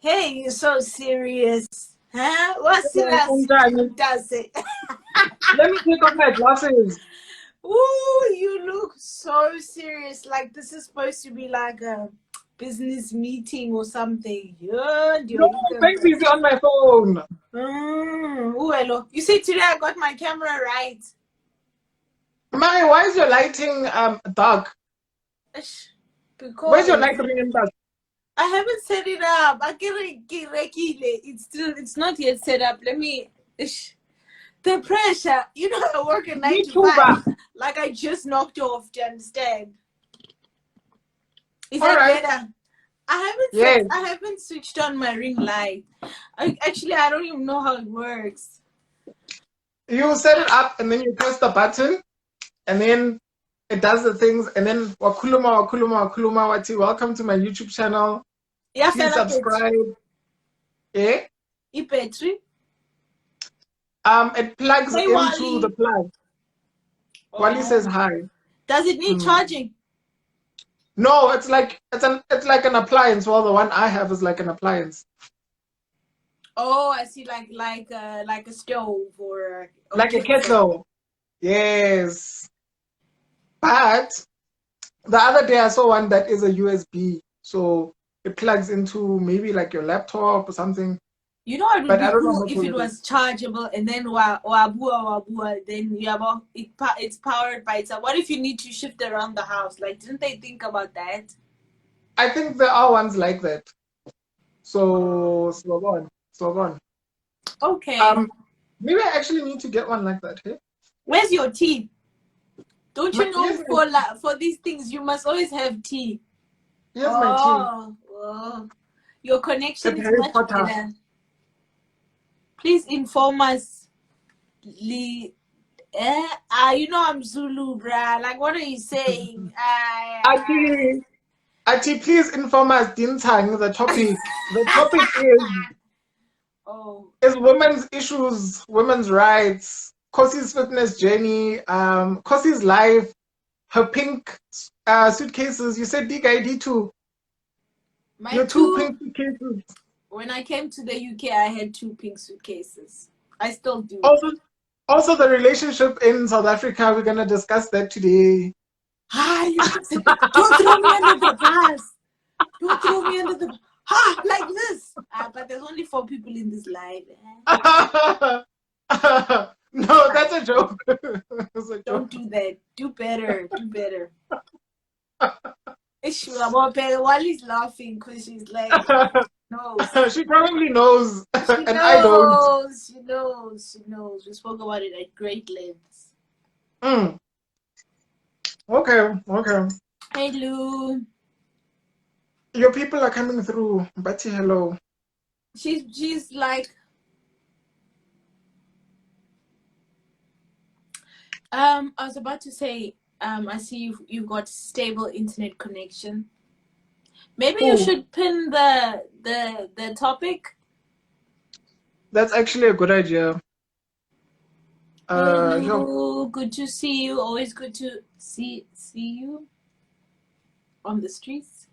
Hey, you're so serious. Huh? What's serious? Let Does it? me take off my glasses. Ooh, you look so serious. Like this is supposed to be like a business meeting or something. Yeah, No, thanks, easy on my phone. Ooh, hello. You see, today I got my camera right. Mari, why is your lighting dark? Because Where's your light ring dark? I haven't set it up. It's not yet set up. Let me. The pressure. You know, I work at 9 to 5. Like I just knocked off. Do you understand? Is that better? I haven't switched on my ring light. I don't even know how it works. You set it up and then you press the button and then it does the things and then wakuluma wati. Welcome to my YouTube channel. Yeah, please subscribe. Yeah. Battery. It plugs into Wally. The plug. Oh. Wally says hi. Does it need charging? No, it's like an appliance. Well, the one I have is like an appliance. Oh, I see, like a stove or like a kettle. Yes. But the other day I saw one that is a USB, so it plugs into maybe like your laptop or something. You know, it would be cool if it was chargeable, and then then you have it's powered by itself. What if you need to shift around the house? Like, didn't they think about that? I think there are ones like that. So on. Okay. Maybe I actually need to get one like that. Hey? Where's your tea? Don't you know for these things you must always have tea? Here's my tea. Oh. Your connection is much better. Please inform us. You know I'm Zulu, bruh. Like, what are you saying? Ati, please inform us, Dintang, the topic. The topic is women's issues, women's rights, Khosi's fitness journey, Khosi's life, her pink suitcases. You said D2. Your two pink suitcases. When I came to the UK, I had 2 pink suitcases. I still do. Also the relationship in South Africa, we're going to discuss that today. Don't throw me under the bus. Don't throw me under the like this. But there's only 4 people in this live. No, that's a joke. Don't do that. Do better. Do better. Wally's laughing because she's like, knows. She probably knows. I don't. She knows. We spoke about it at great lengths. Okay. Hey, Lou. Your people are coming through. Betty, hello. She's like, I was about to say, I see you've got stable internet connection. Maybe you should pin the topic. That's actually a good idea. Hello, good to see you. Always good to see you on the streets.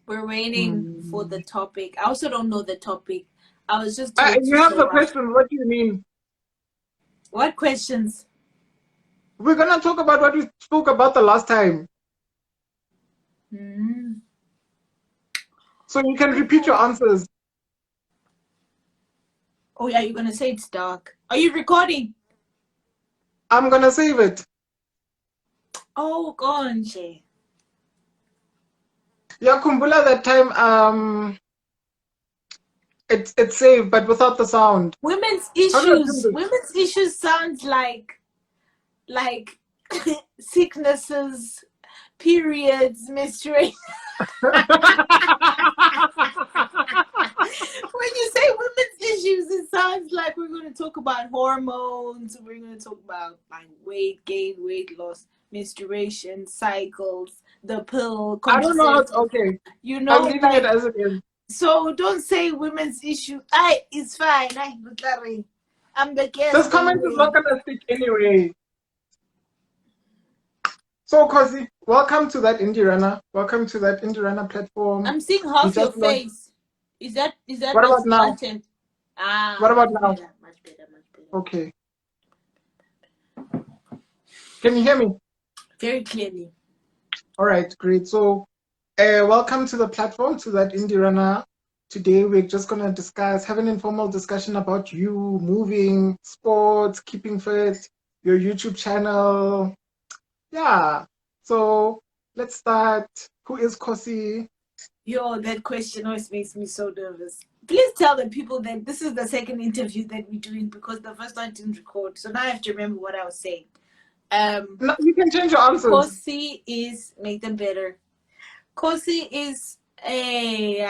We're waiting for the topic. I also don't know the topic. I was just you have the question. What do you mean? What questions? We're gonna talk about what we spoke about the last time. So you can repeat your answers. Oh yeah, you're gonna say it's dark. Are you recording? I'm gonna save it. Oh, Gonje. Yeah, Kumbula, that time it's saved but without the sound. Women's issues sounds like sicknesses, periods, menstruation. When you say women's issues, it sounds like we're going to talk about hormones, we're going to talk about like weight gain, weight loss, menstruation, cycles, the pill. I don't know how it's okay. You know, I'm leaving it as it is. So don't say women's issue. It's fine. I'm the guest. This comment is not gonna stick anyway. So, Khosi, welcome to that indie runner. Welcome to that indie runner platform. I'm seeing We half your just launched. face. Is that What what's about the now? content? Ah, What about much now? better, much better, much better. Okay. Can you hear me? Very clearly. All right, great. So, welcome to the platform, to that indie runner. Today, we're just going to have an informal discussion about you, moving, sports, keeping fit, your YouTube channel. Yeah. So, let's start. Who is Khosi? Yo, that question always makes me so nervous. Please tell the people that this is the second interview that we're doing because the first one didn't record. So now I have to remember what I was saying. No, you can change your answers. Khosi is make them better. Khosi is a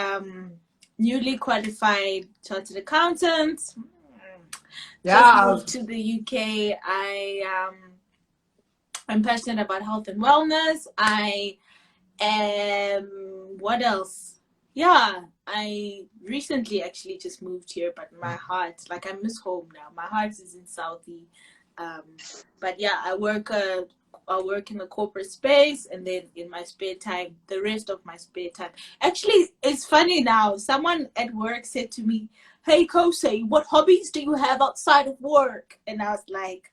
newly qualified chartered accountant. Just Yeah. moved to the UK. I'm passionate about health and wellness. I am what else? Yeah, I recently actually just moved here, but my heart, like I miss home now. My heart is in Southie. Um, but yeah, I work in the corporate space, and then in my spare time, the rest of my spare time. Actually, it's funny now. Someone at work said to me, "Hey, Khosi, what hobbies do you have outside of work?" And I was like,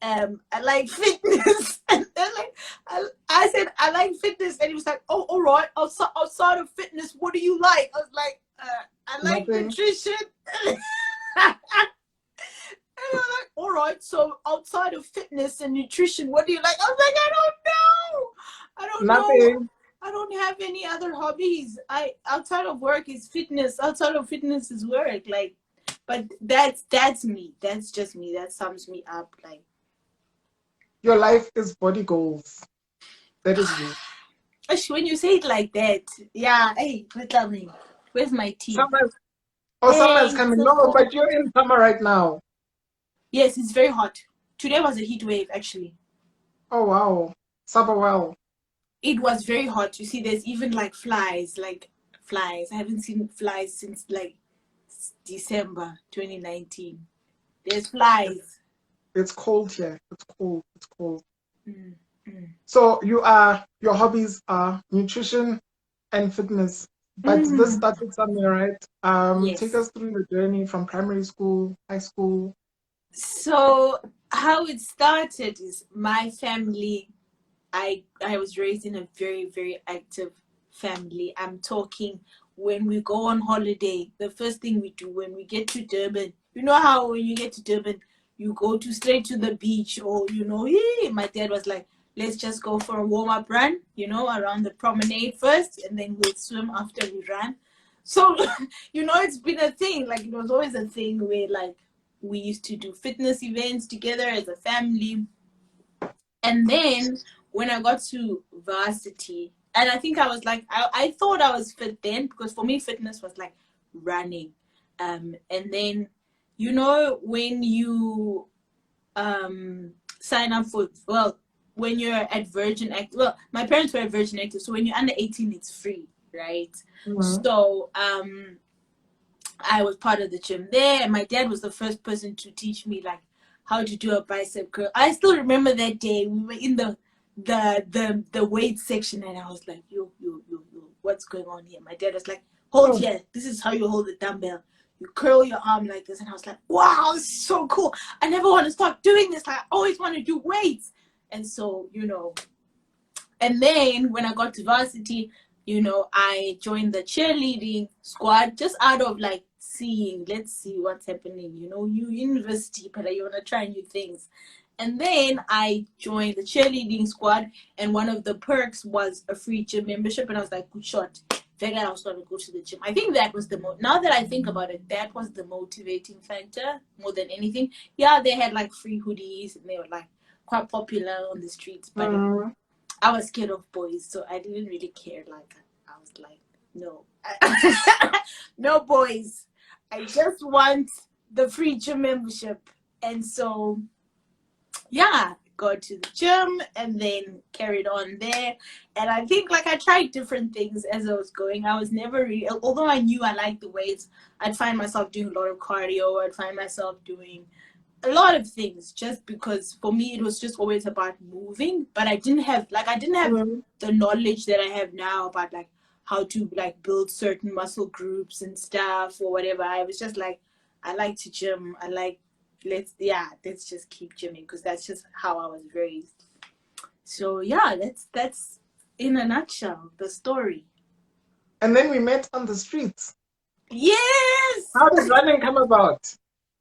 I like fitness. And then like I said I like fitness, and he was like, oh, all right, outside of fitness, what do you like? I was like, I like Nothing. nutrition. And I'm like, all right, so outside of fitness and nutrition, what do you like? I was like, I don't know. Nothing. I don't have any other hobbies. I outside of work is fitness. Outside of fitness is work. Like, but that's me. That's just me. That sums me up. Like, Your life is body goals. That is you. when you say it like that, yeah. Hey, tell me, where's my tea? Summer's summer's Hey, it's coming. so No, but cold. you're in summer right now. Yes, it's very hot. Today was a heat wave. Actually, Oh wow. Summer well. it was very hot. You see, there's even like flies. Like flies. I haven't seen flies since like December 2019. There's It, flies. it's cold here. It's cold. It's cold. Mm, mm. So your hobbies are nutrition and fitness. But this Mm. started somewhere, right? Take Yes. us through the journey from primary school, high school. So how it started is my family. I was raised in a very, very active family. I'm talking when we go on holiday, the first thing we do when we get to Durban, you know how when you get to Durban, you go to straight to the beach, or my dad was like, let's just go for a warm-up run, around the promenade first, and then we'll swim after we run. So, it's been a thing. Like, it was always a thing where, like, we used to do fitness events together as a family. And then when I got to varsity, and I think I was like, I thought I was fit then, because for me, fitness was like running. And then, when you sign up for, well, when you're at Virgin Active, well, my parents were at Virgin Active, so when you're under 18, it's free, right? Mhm. So, I was part of the gym there, and my dad was the first person to teach me like how to do a bicep curl. I still remember that day. We were in the weight section, and I was like, yo, what's going on here? My dad was like, hold Oh, here. This is how you hold the dumbbell. You curl your arm like this, and I was like, wow, this is so cool. I never want to stop doing this. I always want to do weights, and so and then when I got to varsity, I joined the cheerleading squad just out of like seeing, let's see what's happening. You university, but you want to try new things. And then I joined the cheerleading squad, and one of the perks was a free gym membership. And I was like, good shot. Figured I was going to go to the gym. I think that was now that I think about it, that was the motivating factor more than anything. Yeah, they had like free hoodies, and they were like quite popular on the streets, but mm, I was scared of boys, so I didn't really care. Like, I was like, no, no boys. I just want the free gym membership. And so, yeah, go to the gym and then carried on there. And I think like I tried different things as I was going. I was never really, although I knew I liked the weights, I'd find myself doing a lot of cardio. I'd find myself doing A lot of things, just because for me it was just always about moving, but I didn't have Mm. the knowledge that I have now about like how to like build certain muscle groups and stuff or whatever. I was just like, I like to gym. I like let's just keep gymming because that's just how I was raised. So yeah, that's in a nutshell the story. And then we met on the streets. Yes, How did running come about?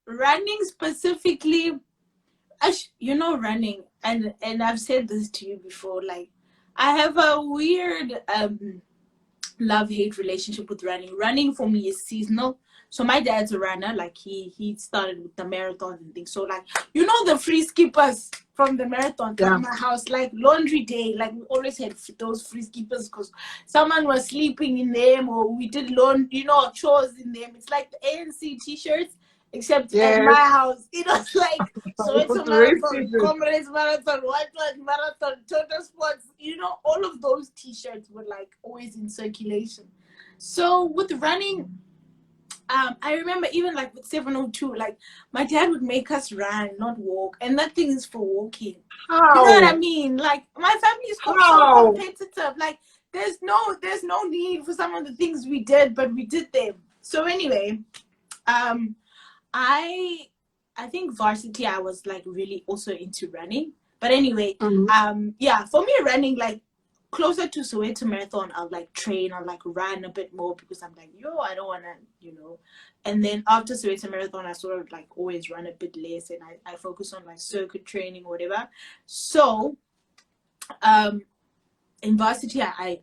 running specifically. Running, and I've said this to you before. Like, I have a weird love-hate relationship with running. Running for me is seasonal. So my dad's a runner. Like he started with the marathons and things. So like the free skippers from the marathon at Yeah. my house, like laundry day. Like we always had those free skippers because someone was sleeping in them or we did chores in them. It's like the ANC t-shirts, except at Yes. my house it was like It was Soweto the race Marathon, season. Comrades Marathon, White Flag Marathon, Total Sports. All of those t-shirts were like always in circulation. So with running, I remember even like with 702, like my dad would make us run, not walk, and that thing is for walking. You know what I How? mean? Like my family is so How? competitive. Like there's no need for some of the things we did, but we did them. So anyway, um, I I think varsity I was like really also into running. But anyway, Mhm. yeah, for me running like closer to Soweto Marathon, I'll like train, I'll like run a bit more because I'm like, I don't wanna, And then after Soweto Marathon I sort of like always run a bit less and I focus on like circuit training or whatever. So um in varsity I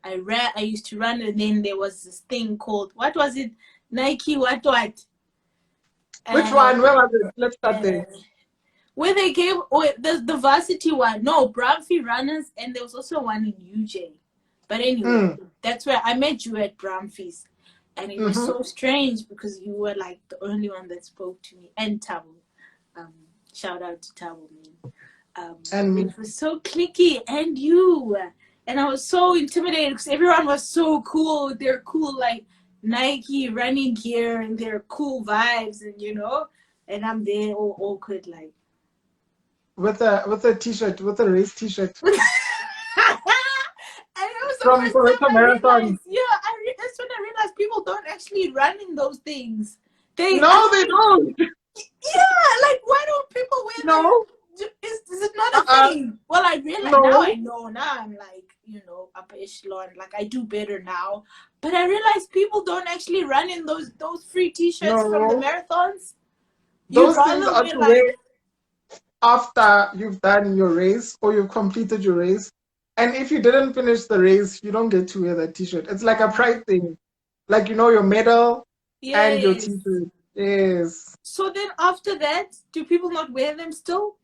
used to run, and then there was this thing called, what was it? Nike what? Which Uh, one? Where was it? Let's start uh, there. where they gave the varsity one, no, Bramfy runners, and there was also one in UJ. But anyway, Mm. that's where I met you at Bramfy's, and it was Mm-hmm. so strange because you were like the only one that spoke to me, and Tabo. Um, Shout out to Tabo, man. And me. It was so clicky, and you, and I was so intimidated because everyone was so cool with their cool like Nike running gear and their cool vibes, and I'm there all awkward like. With a t-shirt, with a race t-shirt And it was the from first time Soweto I Marathon. realized, that's when I realized people don't actually run in those things. They No, they actually, don't. like, why don't people wear No. is it not a Uh-uh. thing? Well, I realize, now I No. know, now I'm like, upper echelon, like I do better now. But I realize people don't actually run in those free t-shirts from the No. marathons. You'd Those things rather are wear to like, wear after you've done your race or you've completed your race. And if you didn't finish the race, you don't get to wear that t-shirt. It's like a pride thing. Like, your medal and your yes. t-shirt. Yes. So then after that, do people not wear them still?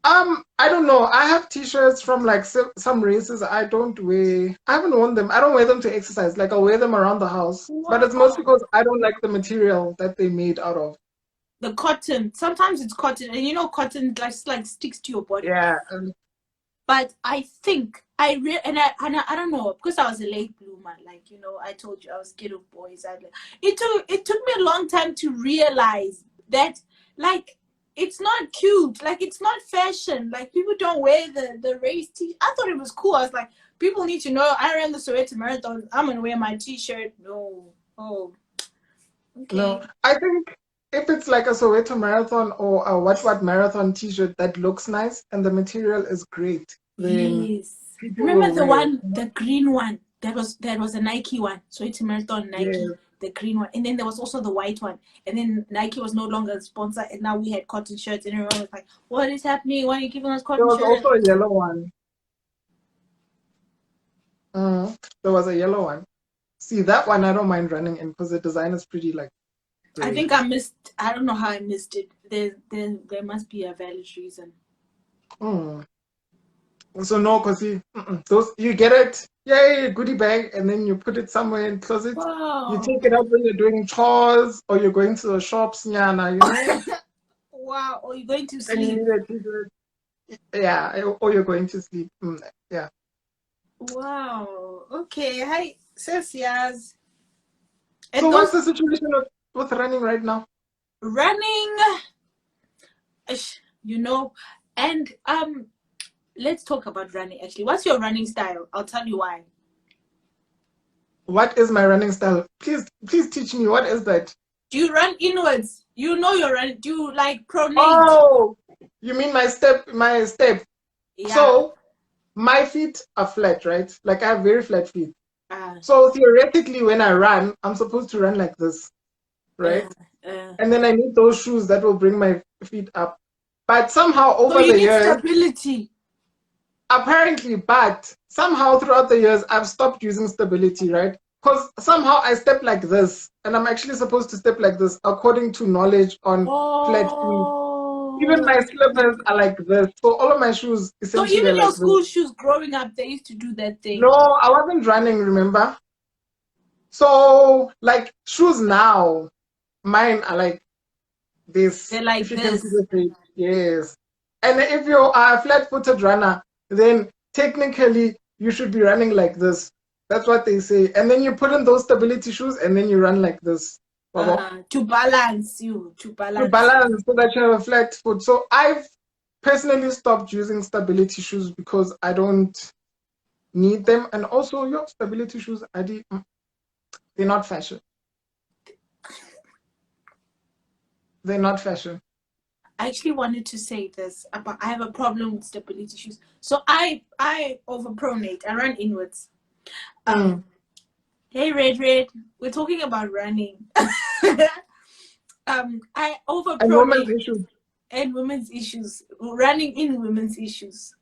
I don't know. I have t-shirts from like some races. I don't wear. I haven't worn them. I don't wear them to exercise. Like I'll wear them around the house. But it's mostly Wow. because I don't like the material that they made out of. The cotton. Sometimes it's cotton, and cotton like sticks to your body. Yeah. But I think I don't know, because I was a late bloomer. Like I told you I was scared of boys. It took me a long time to realize that like it's not cute. Like it's not fashion. Like people don't wear the race t. I thought it was cool. I was like, people need to know I ran the Soweto Marathon. I'm gonna wear my t-shirt. No. Oh. No, Okay. I think if it's like a Soweto marathon or a what marathon t-shirt that looks nice and the material is great, then Yes. people Remember will the wear it. one, the green one? That was a Nike one. So it's a marathon Nike, Yes. the green one. And then there was also the white one. And then Nike was no longer a sponsor, and now we had cotton shirts, and everyone was like, what is happening? Why are you giving us There cotton was shirts? also a yellow one. There was a yellow one. See, that one I don't mind running in because the design is pretty like I great. think I don't know how I missed it. There must be a valid reason. Mm. So no, because those you get it, yay, goodie bag, and then you put it somewhere in closet. You Wow. take it out when you're doing chores or you're going to the shops, nyana, Wow. Or you're going to and you sleep. need a t-shirt. Yeah, or you're going to sleep. Yeah. Wow. Okay. Hi, Cecias. And So what's those the situation with running right now? running. You know, and let's talk about running. Actually, what's your running style? I'll tell you why. What is my running style? Please teach me. What is that? Do you run inwards? You know you're running. Do you like pronate? Oh, you mean my step? My step. Yeah. So my feet are flat, right? Like I have very flat feet. Uh, So theoretically, when I run, I'm supposed to run like this, uh, right? uh. And then I need those shoes that will bring my feet up. But somehow So over you the need years, stability. apparently, but somehow throughout the years, I've stopped using stability, right? Because somehow I step like this, and I'm actually supposed to step like this according to knowledge on flat feet. Even Oh. my slippers are like this. So all of my shoes So essentially are even your like this. school shoes growing up, they used to do that No, thing. I wasn't running, remember? So like shoes now, mine are like this. They're If like you can see this. the shape, yes. And if you are a flat-footed runner, then technically you should be running like this. That's what they say. And then you put in those stability shoes, and then you run like this. Baba. To balance you. To To balance you. balance so that you have a flat foot. So I've personally stopped using stability shoes because I don't need them. And also, your stability shoes, they're not fashion. They're not fashion. I actually wanted to say this about I have a problem with stability shoes. So I overpronate. I run inwards. Mm. Hey Red, we're talking about running. I And women's overpronate issues. and women's issues. Running in women's issues.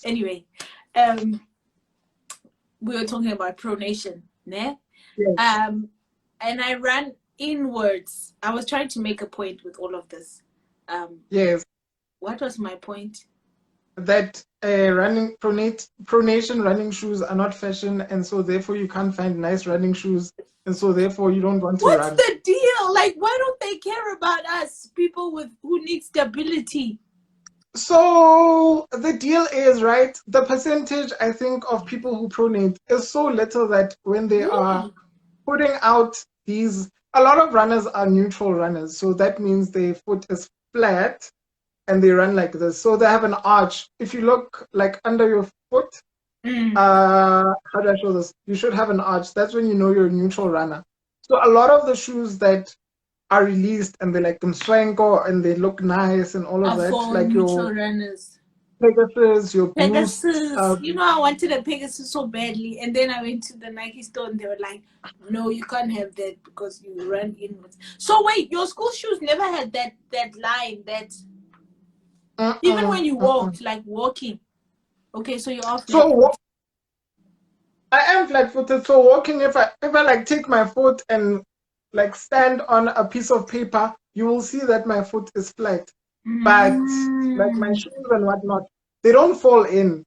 Anyway, um, we were talking about pronation, ne? Yes. And I ran inwards. I was trying to make a point with all of this. Yes. What was my point? That pronation running shoes are not fashion, and so therefore you can't find nice running shoes, and so therefore you don't want to What's run. the deal? Like, why don't they care about us, people who need stability? So the deal is, right, the percentage I think of people who pronate is so little that when they are Really? putting out these, a lot of runners are neutral runners, so that means their foot is flat and they run like this. So they have an arch. If you look like under your foot, how do I show this? You should have an arch. That's when you know you're a neutral runner. So a lot of the shoes that are released and they like them swanko and they look nice and all of Are that, for like your neutral runners. Pegasus, your Boosts. Pegasus. You know, I wanted a Pegasus so badly, and then I went to the Nike store, and they were like, "No, you can't have that because you run inwards." So wait, your school shoes never had that line that even when you walked, like walking. Okay, so you're off flat So foot. I am flat-footed. So walking, if I like take my foot and like stand on a piece of paper, you will see that my foot is flat. But like my Mm. shoes and whatnot, they don't fall in.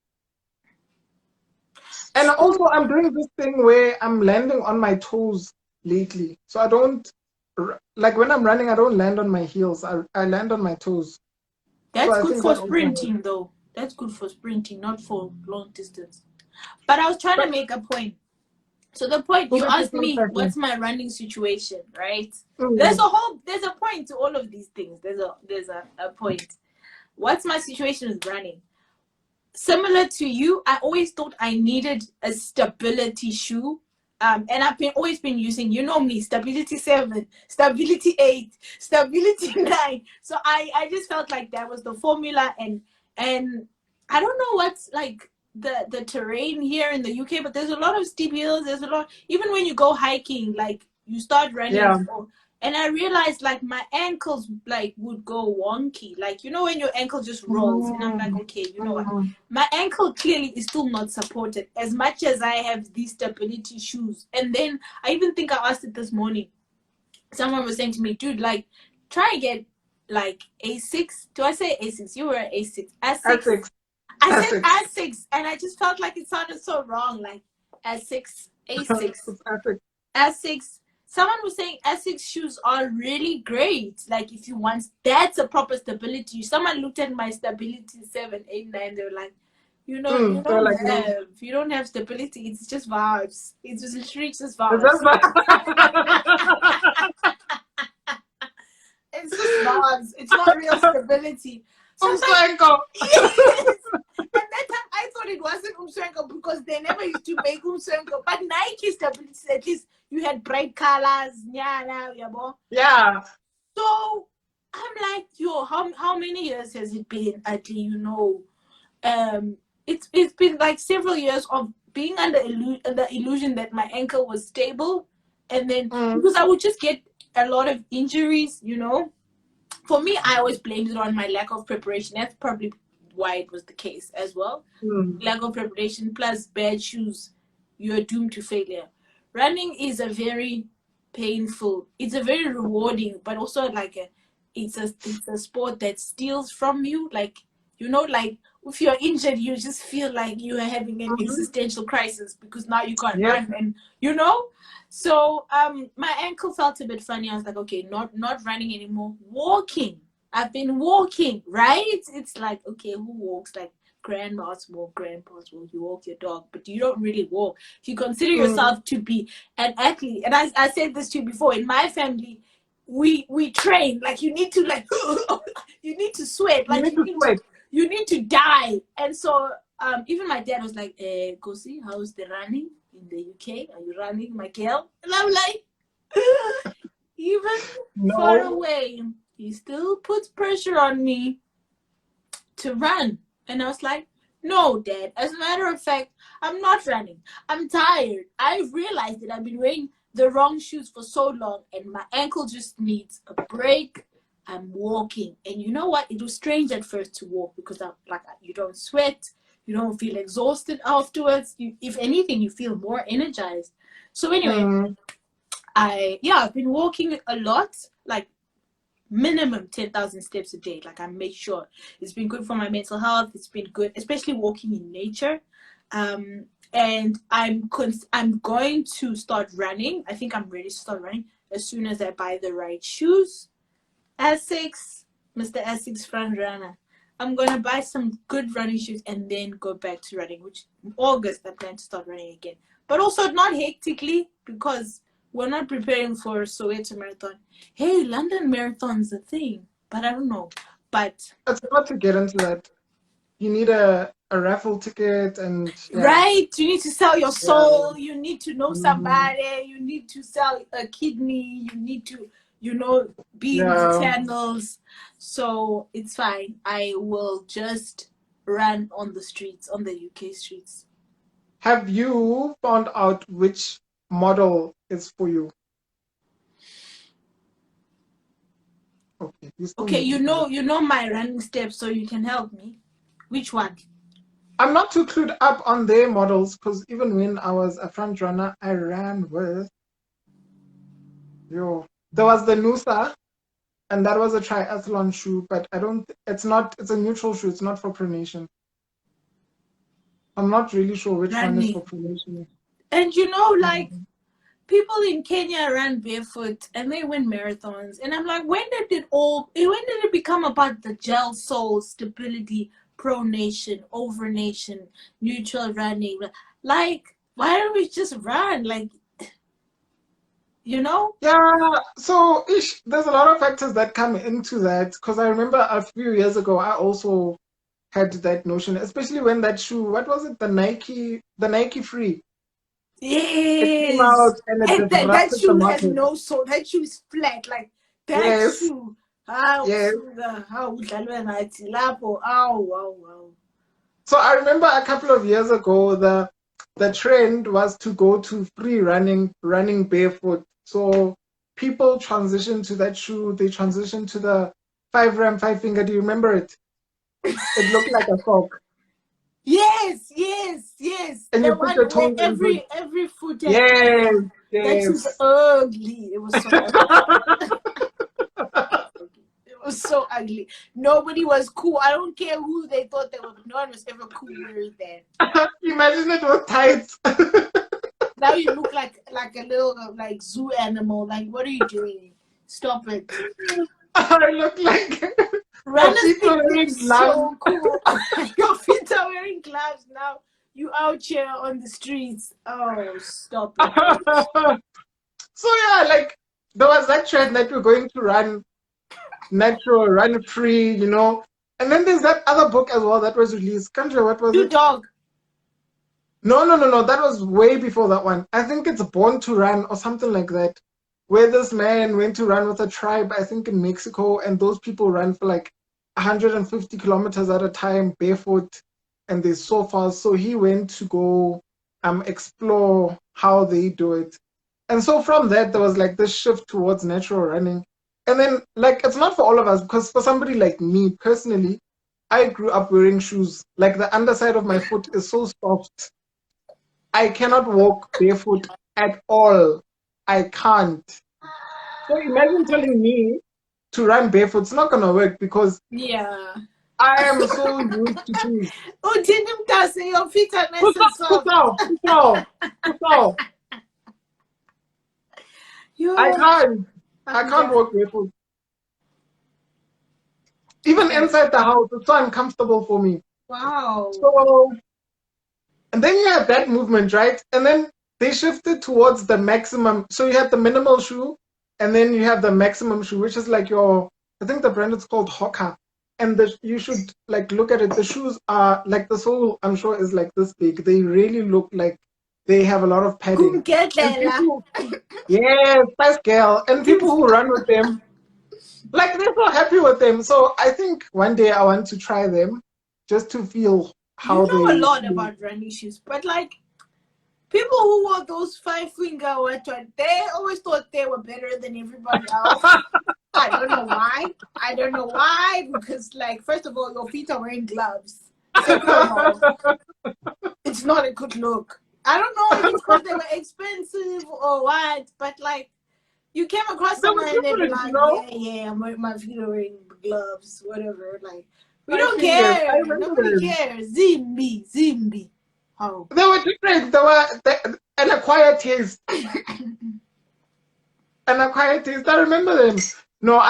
And So also, I'm doing this thing where I'm landing on my toes lately. So I don't, like when I'm running, I don't land on my heels. I land on my toes. So that's I good think for that also helps. sprinting, though. That's good for sprinting, not for long distance. But I was trying to But make a point. So the point so you that asked it's not me, what's fashion. my running situation, right? Mm, There's a point to all of these things. There's a point. What's my situation with running? Similar to you, I always thought I needed a stability shoe. And I've always been using, you know me, stability 7, stability 8, stability 9. So I just felt like that was the formula, and I don't know what's like the terrain here in the UK, but there's a lot of steep hills. There's a lot, even when you go hiking, like you start running yeah. and I realized like my ankles like would go wonky. Like, you know, when your ankle just rolls, and I'm like, Mm, okay, you know what? mm. My ankle clearly is still not supported as much as I have these stability shoes. And then I even think I asked it this morning. Someone was saying to me, dude, like, try and get like A6. Do I say A6? You were A6. A6. Essex. I said Essex. A6, and I just felt like it sounded so wrong. Like A6, A6. It's Essex. Essex. Someone was saying Essex shoes are really great. Like if you want, that's a proper stability. Someone looked at my stability 7, 8, 9. They were like, you know, They're like, no. you don't have stability. It's just vibes. It's just literally just Is vibes. that It's just It's not real stability. So I was like, Umswenko. yes. And that time I thought it wasn't umswenko because they never used to make umswenko. But Nike stability, at least you had bright colors, nyana, yabo. Yeah. So I'm like, yo, how many years has it been? Ugly, it's been like several years of being under the illusion that my ankle was stable, and then because I would just get a lot of injuries. For me, I always blamed it on my lack of preparation. That's probably why it was the case as well. Lack of preparation plus bad shoes, you're doomed to failure. Running is a very painful, it's a very rewarding, but also like it's a sport that steals from you. Like, like if you're injured, you just feel like you are having an existential crisis because now you can't Yep. run, and so my ankle felt a bit funny. I was like, okay, not running anymore, walking. I've been walking, right? It's like, okay, who walks? Like grandmas walk, grandpas walk, you walk your dog, but you don't really walk. If you consider yourself to be an athlete, and I said this to you before, in my family, we train. Like you need to you need to sweat, like you need to die. And so even my dad was like, Khosi, how's the running in the UK? Are you running, my girl? And I'm like, even far away, he still puts pressure on me to run. And I was like, no, Dad. As a matter of fact, I'm not running. I'm tired. I've realized that I've been wearing the wrong shoes for so long, and my ankle just needs a break. I'm walking. And you know what? It was strange at first to walk because you don't sweat. You don't feel exhausted afterwards. If anything, you feel more energized. So anyway, I've been walking a lot, like minimum 10,000 steps a day. Like I make sure it's been good for my mental health. It's been good, especially walking in nature. And I'm going to start running. I think I'm ready to start running as soon as I buy the right shoes. Asics, Mr. Asics front runner. I'm gonna buy some good running shoes and then go back to running, which in August I plan to start running again. But also not hectically because we're not preparing for Soweto Marathon. Hey, London Marathon's a thing, but I don't know. But it's hard to get into that. You need a raffle ticket and right, you need to sell your soul. You need to know somebody. You need to sell a kidney. You need to, be in the channels. So it's fine. I will just run on the streets, on the UK streets. Have you found out which model is for you? Okay, you know my running steps, so you can help me. Which one? I'm not too clued up on their models because even when I was a front runner, I ran with there was the Nusa, and that was a triathlon shoe, but it's a neutral shoe, it's not for pronation. I'm not really sure which one is for pronation. And people in Kenya run barefoot and they win marathons. And I'm like, when did it become about the gel sole, stability, pronation, overnation, neutral running? Like, why don't we just run? Like, Yeah, so there's a lot of factors that come into that because I remember a few years ago I also had that notion, especially when that shoe, what was it, the Nike Free? Yes. It came out and that shoe has no sole. That shoe is flat. Like that shoe. Lapho. Wow. So I remember a couple of years ago the trend was to go to free running barefoot. So people transitioned to that shoe. They transitioned to the 5 gram 5 finger. Do you remember it? It looked like a sock. Yes. And you put your toes every foot. Yes. That was ugly. It was so ugly. It was so ugly. Nobody was cool. I don't care who they thought they were, but no one was ever cool wearing that. Imagine it was tight. Now you look like a little zoo animal. Like, what are you doing? Stop it. I look like runners think it's so cool. Your feet are wearing gloves now. You out here on the streets. Oh, stop it. So yeah, like there was that trend that we're going to run natural, run free, you know. And then there's that other book as well that was released. Country, what was You it? dog. No. That was way before that one. I think it's Born to Run or something like that, where this man went to run with a tribe, I think in Mexico, and those people run for like 150 kilometers at a time barefoot, and they're so fast. So he went to go explore how they do it. And so from that, there was like this shift towards natural running. And then, like, it's not for all of us, because for somebody like me personally, I grew up wearing shoes. Like, the underside of my foot is so soft. I cannot walk barefoot at all. I can't. So imagine telling me to run barefoot. It's not going to work because Yeah. I am so used to shoes. Oh, didn't that say your feet are nice Push and out, push soft? out, push out, push out. Yo, I can't. I I'm can't done. walk barefoot. Even Okay. inside the house, it's so uncomfortable for me. Wow. So, and then you have that movement, right? And then they shifted towards the maximum. So you have the minimal shoe, and then you have the maximum shoe, which is like your, I think the brand is called Hoka. And you should like look at it. The shoes are like the sole, I'm sure, is like this big. They really look like they have a lot of padding. And Kumgetlela. people, yes, nice girl. And people who run with them, like they're so happy with them. So I think one day I want to try them just to feel You how know a they lot feel. about running shoes, but like people who wore those 5-finger what they always thought they were better than everybody else. I don't know why. I don't know why, because like first of all, your feet are wearing gloves. Second of all, it's not a good look. I don't know if it's because they were expensive or what, but like you came across They were someone and they'd be different, you like, know? my feet are wearing gloves, whatever. Like, we Five don't fingers. I care. remember Nobody them. cares. Zimbi. How? They were different. They were an acquired taste. An acquired taste. I remember them. No,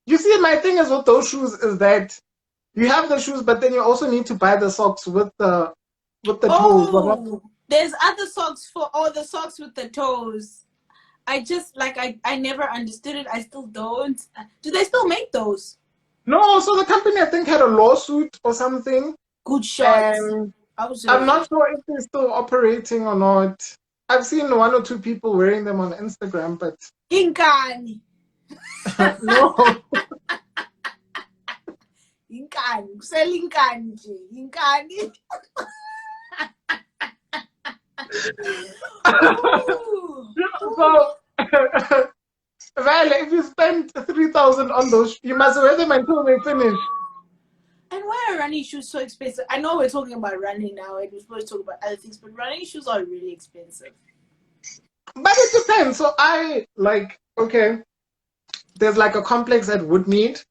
you see, my thing is with those shoes is that you have the shoes, but then you also need to buy the socks with the toes. Oh, there's other socks for all the socks with the toes. I just like I never understood it. I still don't. Do they still make those? No, so the company I think had a lawsuit or something, Good shots. and I was I'm ready. not sure if they're still operating or not. I've seen one or two people wearing them on Instagram, but Inkani. no. Inkani. Kusela inkani nje. Inkani. Ooh. So, well, if you spend 3,000 on those, you must wear them until they finish. And why are running shoes so expensive? I know we're talking about running now and we're supposed to talk about other things, but running shoes are really expensive. But it depends. So I like, okay, there's like a complex at Woodmead,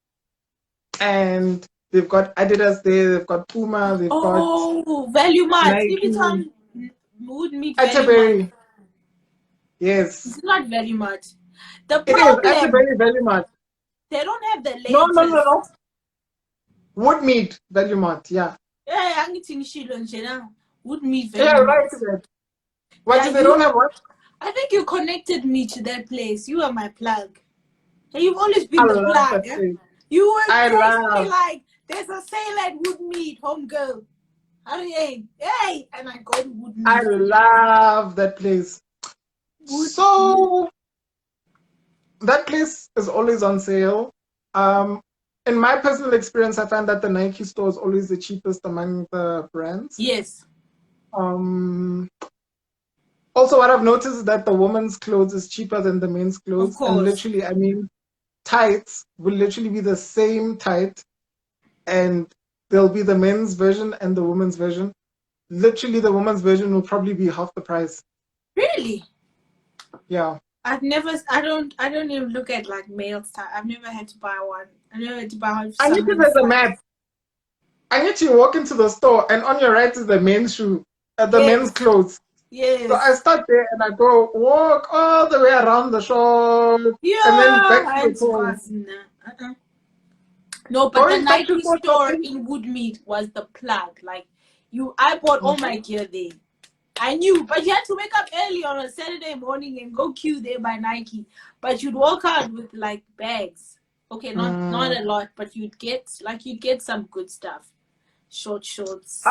and they've got Adidas there, they've got Puma, they've got Value Mart. Every Nike, time would meet Value Mart. Atterbury. Yes. It's not Value Mart. The It is problem, Atterbury Value Mart. they don't have the No, no, latest. no, no. Woodmead Value Mart, yeah. Yeah, I'm getting shit on now. Would meet Yeah, Value right. Mart. What, Yeah, they don't have what? I think you connected me to that place. You are my plug. And you've always I been the love plug. that Eh? place. You were I texting me love. like, there's a sale at Woodmead, homegirl. Hey, and I go to Woodmead. I love that place. So that place is always on sale. In my personal experience, I find that the Nike store is always the cheapest among the brands. Yes. Also, what I've noticed is that the woman's clothes is cheaper than the men's clothes. Of course. And literally, I mean, tights will literally be the same tight, and there'll be the men's version and the woman's version. Literally, the woman's version will probably be half the price. Really? Yeah. I don't even look at like male stuff. I've never had to buy one. I never had to buy one. I need to there's a map. I need to walk into the store, and on your right is the men's shoe, the men's clothes. Yes. So I start there and I go walk all the way around the shop, yeah, and then back to the home. No, but the Nike store in Woodmead was the plug. Like I bought all my gear there. I knew, but you had to wake up early on a Saturday morning and go queue there by Nike. But you'd walk out with like bags Okay, not Mm. a lot, but you'd get some good stuff. Short shorts.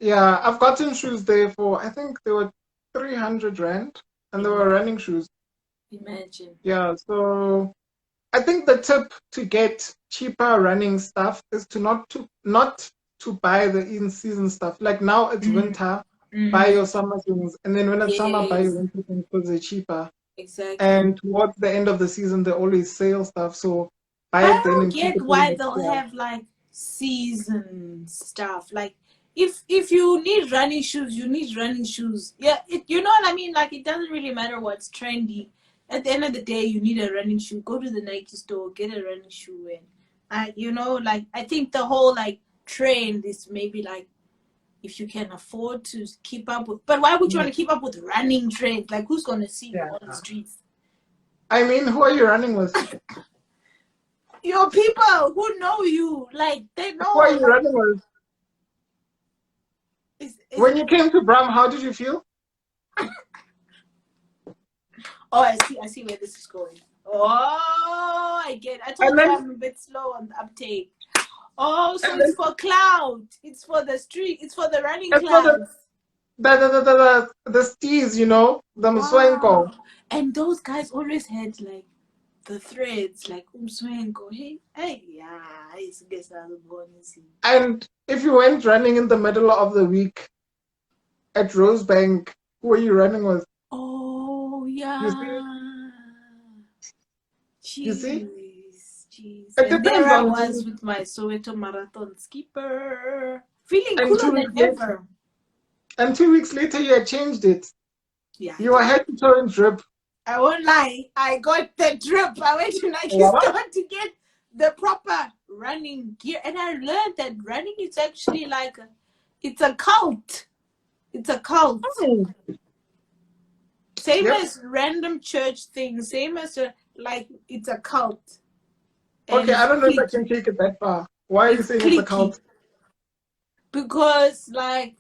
Yeah, I've gotten shoes there for, I think they were 300 Rand, and they were Ima- running shoes. Imagine. Yeah, so I think the tip to get cheaper running stuff is not to buy the in-season stuff. Like now it's Mm, winter, buy mm, your summer things, and then when it's summer, buy your yes, winter things because they're cheaper. exactly. And towards the end of the season, they always sale stuff, so buy But I it then don't and keep get it in why the they'll store. have like season stuff. Like if you need running shoes, you need running shoes. Yeah, you know what I mean? Like it doesn't really matter what's trendy. At the end of the day, you need a running shoe. Go to the Nike store, get a running shoe, and you know, like I think the whole like trend is maybe like if you can afford to keep up with. But why would you want Mm. to keep up with running trends? Like who's gonna see you Yeah. on the streets? I mean, who are you running with? Your people who know you, like they Who are know, you like running with? it's When you came to Bram, how did you feel? oh, I see where this is going. Oh, I get. I And told you then, I'm a bit slow on the uptake. Oh, so and it's then for cloud. It's for the street. It's for the running it's for clouds. the steez, you know, the Wow. Mswenko. And those guys always had like the threads, like umswenko. Hey, yeah. I guess I was born in sea. And if you went running in the middle of the week at Rosebank, who are you running with? Oh You see, yeah. you see, Jeez, jeez. it And there depends I on was who. with my Soweto marathon skipper, feeling And cooler two than weeks later, ever. and 2 weeks later, you had changed it. Yeah, I You were did. head to toe in drip. I won't lie. I got the drip. I went to Nike What? store to get the proper running gear, and I learned that running is actually like it's a cult. It's a cult. Hmm. Same Yep. as random church things. Same as like it's a cult, and Okay, I it's don't know if I can clicky. take it that far. Why are you It's saying it's a clicky cult? because like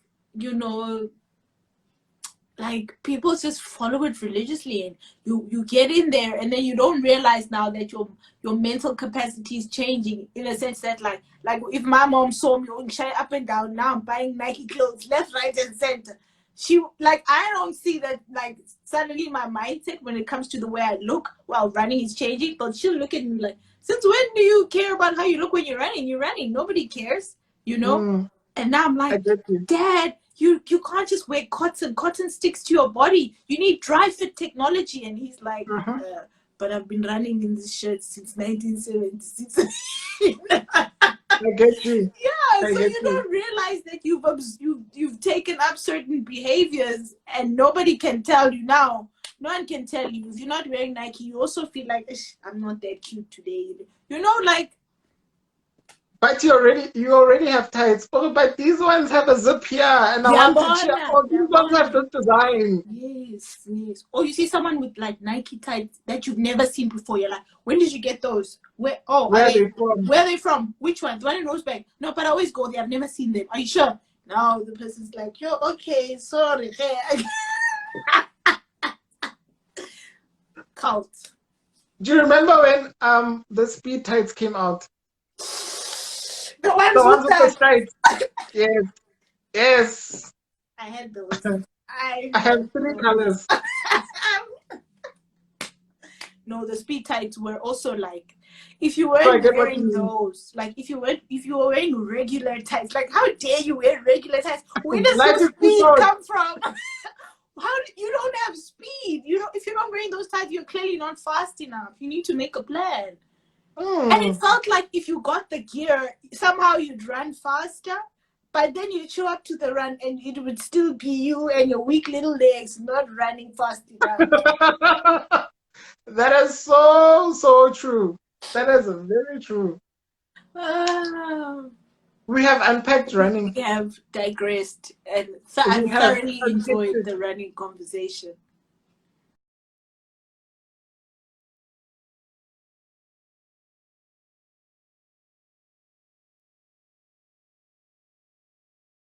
people just follow it religiously, and you get in there, and then you don't realize now that your mental capacity is changing in a sense that like if my mom saw me going shy up and down, now I'm buying Nike clothes left, right, and center. She like I don't see that like suddenly my mindset when it comes to the way I look while running is changing, but she'll look at me like, since when do you care about how you look when you're running? You're running, nobody cares, you know. Hmm. And now I'm I like, get you. Dad, you can't just wear cotton. Cotton sticks to your body. You need dry fit technology. And he's like, Uh-huh. but I've been running in this shirt since 1976. I get you. Yeah, I so get you you. don't realize that you've taken up certain behaviors, and nobody can tell you now. No one can tell you if you're not wearing Nike. You also feel like, I'm not that cute today. You know, like But you already have tights. Oh, but these ones have a zip here, and I want to cheer. Yabona, Oh, these ones have Yabona. this design. Yes, yes. Or you see someone with like Nike tights that you've never seen before. You're like, when did you get those? Where? Oh, are Where are they? they from? Where are they from? Which one? The one in Rosebank? No, but I always go there. I've never seen them. Are you sure? No, the person's like, yo, okay, sorry. Cult. Do you remember when the speed tights came out? The The ones with ones with the that. stripes. Yes, yes. I had those. I I have had three those. colors. No, the speed tights were also like, if you So I weren't get what you wearing mean. those, like if you were wearing regular tights, like how dare you wear regular tights? Where does Life your is too speed short. come from? You don't have speed? You know, if you're not wearing those tights, you're clearly not fast enough. You need to make a plan. And it Hmm. felt like if you got the gear, somehow you'd run faster. But then you'd show up to the run, and it would still be you and your weak little legs not running fast enough. That is so true. That is very true. Ah. We have unpacked running. We have digressed, and so I We have thoroughly enjoyed unpacked the running conversation.